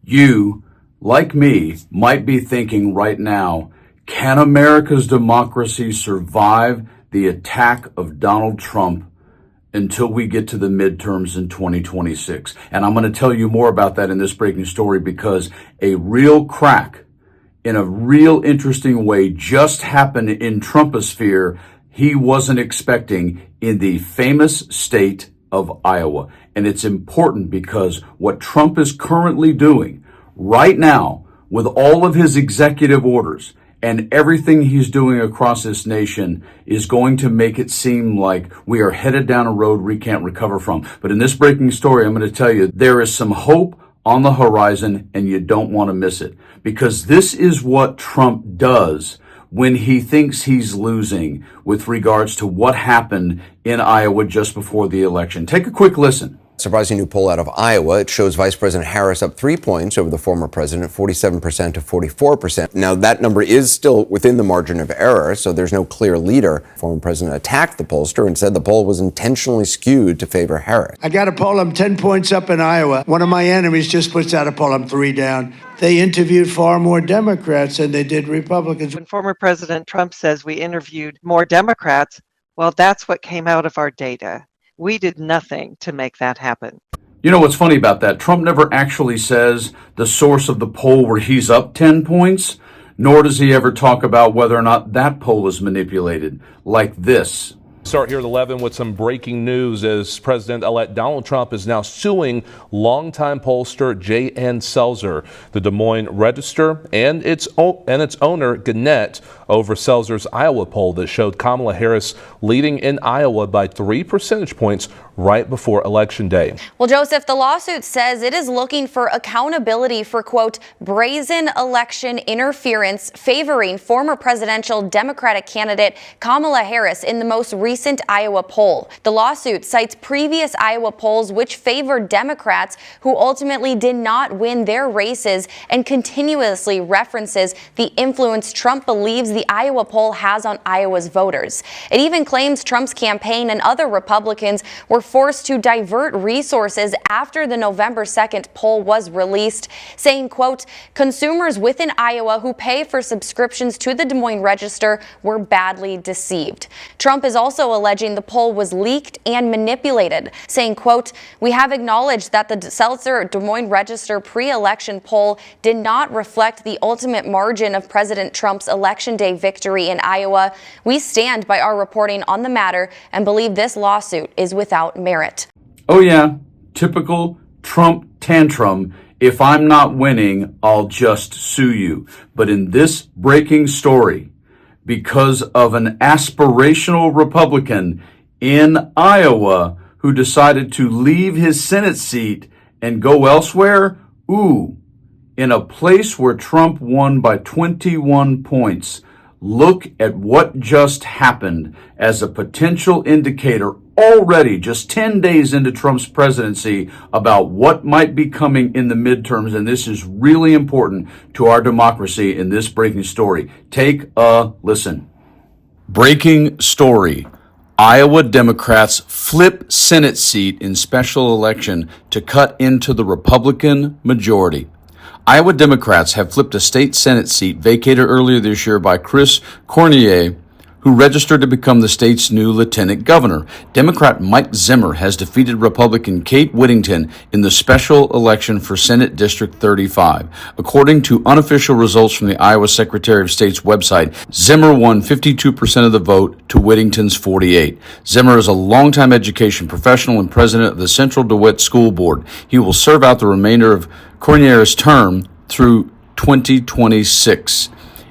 You, like me, might be thinking right now, can America's democracy survive the attack of Donald Trump until we get to the midterms in 2026? And I'm going to tell you more about that in this breaking story, because a real crack in a real interesting way just happened in Trumposphere he wasn't expecting in the famous state of Iowa. And it's important because what Trump is currently doing right now with all of his executive orders and everything he's doing across this nation is going to make it seem like we are headed down a road we can't recover from. But in this breaking story, I'm going to tell you there is some hope on the horizon, and you don't want to miss it, because this is what Trump does when he thinks he's losing with regards to what happened in Iowa just before the election. Take a quick listen. Surprising new poll out of Iowa. It shows Vice President Harris up 3 points over the former president, 47% to 44%. Now, that number is still within the margin of error, so there's no clear leader. Former president attacked the pollster and said the poll was intentionally skewed to favor Harris. I got a poll. I'm 10 points up in Iowa. One of my enemies just puts out a poll. I'm 3 down. They interviewed far more Democrats than they did Republicans. When former President Trump says we interviewed more Democrats, well, that's what came out of our data. We did nothing to make that happen. You know what's funny about that? Trump never actually says the source of the poll where he's up 10 points, nor does he ever talk about whether or not that poll is manipulated, like this. Start here at 11 with some breaking news as President-elect Donald Trump is now suing longtime pollster J.N. Selzer, the Des Moines Register, and its owner, Gannett, over Selzer's Iowa poll that showed Kamala Harris leading in Iowa by 3 percentage points right before Election Day. Well, Joseph, the lawsuit says it is looking for accountability for, quote, brazen election interference favoring former presidential Democratic candidate Kamala Harris in the most recent Iowa poll. The lawsuit cites previous Iowa polls which favored Democrats who ultimately did not win their races and continuously references the influence Trump believes the Iowa poll has on Iowa's voters. It even claims Trump's campaign and other Republicans were forced to divert resources after the November 2nd poll was released, saying, quote, consumers within Iowa who pay for subscriptions to the Des Moines Register were badly deceived. Trump is also alleging the poll was leaked and manipulated, saying, quote, we have acknowledged that the Seltzer Des Moines Register pre-election poll did not reflect the ultimate margin of President Trump's Election Day victory in Iowa. We stand by our reporting on the matter and believe this lawsuit is without merit. Oh yeah, typical Trump tantrum. If I'm not winning, I'll just sue you. But in this breaking story, because of an aspirational Republican in Iowa who decided to leave his Senate seat and go elsewhere, in a place where Trump won by 21 points, look at what just happened as a potential indicator already just 10 days into Trump's presidency about what might be coming in the midterms. And this is really important to our democracy in this breaking story. Take a listen. Breaking story. Iowa Democrats flip Senate seat in special election to cut into the Republican majority. Iowa Democrats have flipped a state Senate seat vacated earlier this year by Chris Cornier, who registered to become the state's new lieutenant governor. Democrat Mike Zimmer has defeated Republican Kate Whittington in the special election for Senate District 35. According to unofficial results from the Iowa Secretary of State's website, Zimmer won 52% of the vote to Whittington's 48%. Zimmer is a longtime education professional and president of the Central DeWitt School Board. He will serve out the remainder of Cornier's term through 2026.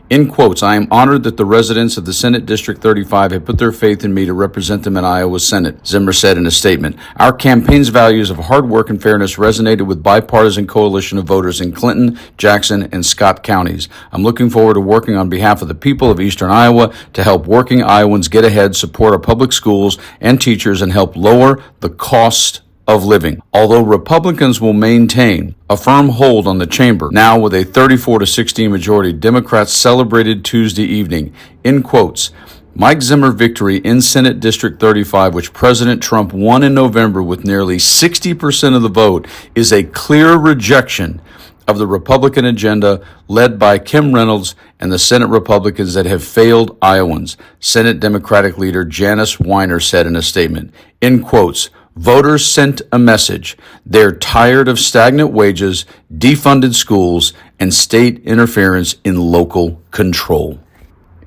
In quotes, I am honored that the residents of the Senate District 35 have put their faith in me to represent them in Iowa Senate, Zimmer said in a statement. Our campaign's values of hard work and fairness resonated with bipartisan coalition of voters in Clinton, Jackson, and Scott counties. I'm looking forward to working on behalf of the people of Eastern Iowa to help working Iowans get ahead, support our public schools and teachers, and help lower the cost of living. Although Republicans will maintain a firm hold on the chamber, now with a 34-16 majority, Democrats celebrated Tuesday evening. In quotes, Mike Zimmer victory in Senate District 35, which President Trump won in November with nearly 60% of the vote, is a clear rejection of the Republican agenda led by Kim Reynolds and the Senate Republicans that have failed Iowans, Senate Democratic leader Janice Weiner said in a statement. In quotes, voters sent a message. They're tired of stagnant wages, defunded schools, and state interference in local control.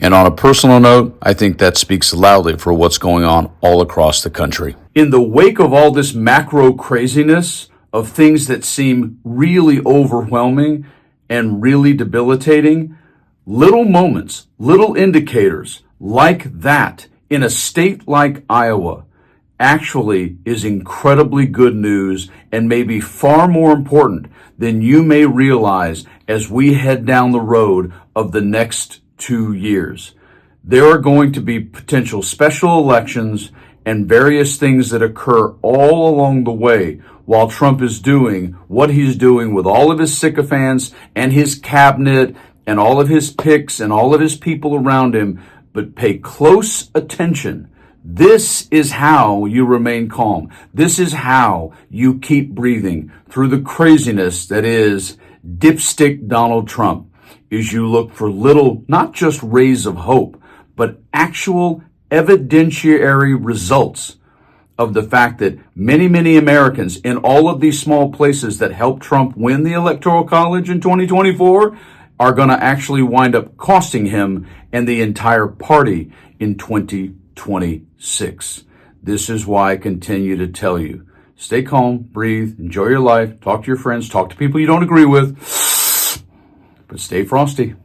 And on a personal note, I think that speaks loudly for what's going on all across the country. In the wake of all this macro craziness of things that seem really overwhelming and really debilitating, little moments, little indicators like that in a state like Iowa actually is incredibly good news and may be far more important than you may realize as we head down the road of the next 2 years. There are going to be potential special elections and various things that occur all along the way while Trump is doing what he's doing with all of his sycophants and his cabinet and all of his picks and all of his people around him. But pay close attention. This is how you remain calm. This is how you keep breathing through the craziness that is dipstick Donald Trump, is you look for little, not just rays of hope, but actual evidentiary results of the fact that many, many Americans in all of these small places that helped Trump win the Electoral College in 2024 are going to actually wind up costing him and the entire party in 2026. This is why I continue to tell you, stay calm, breathe, enjoy your life, talk to your friends, talk to people you don't agree with, but stay frosty.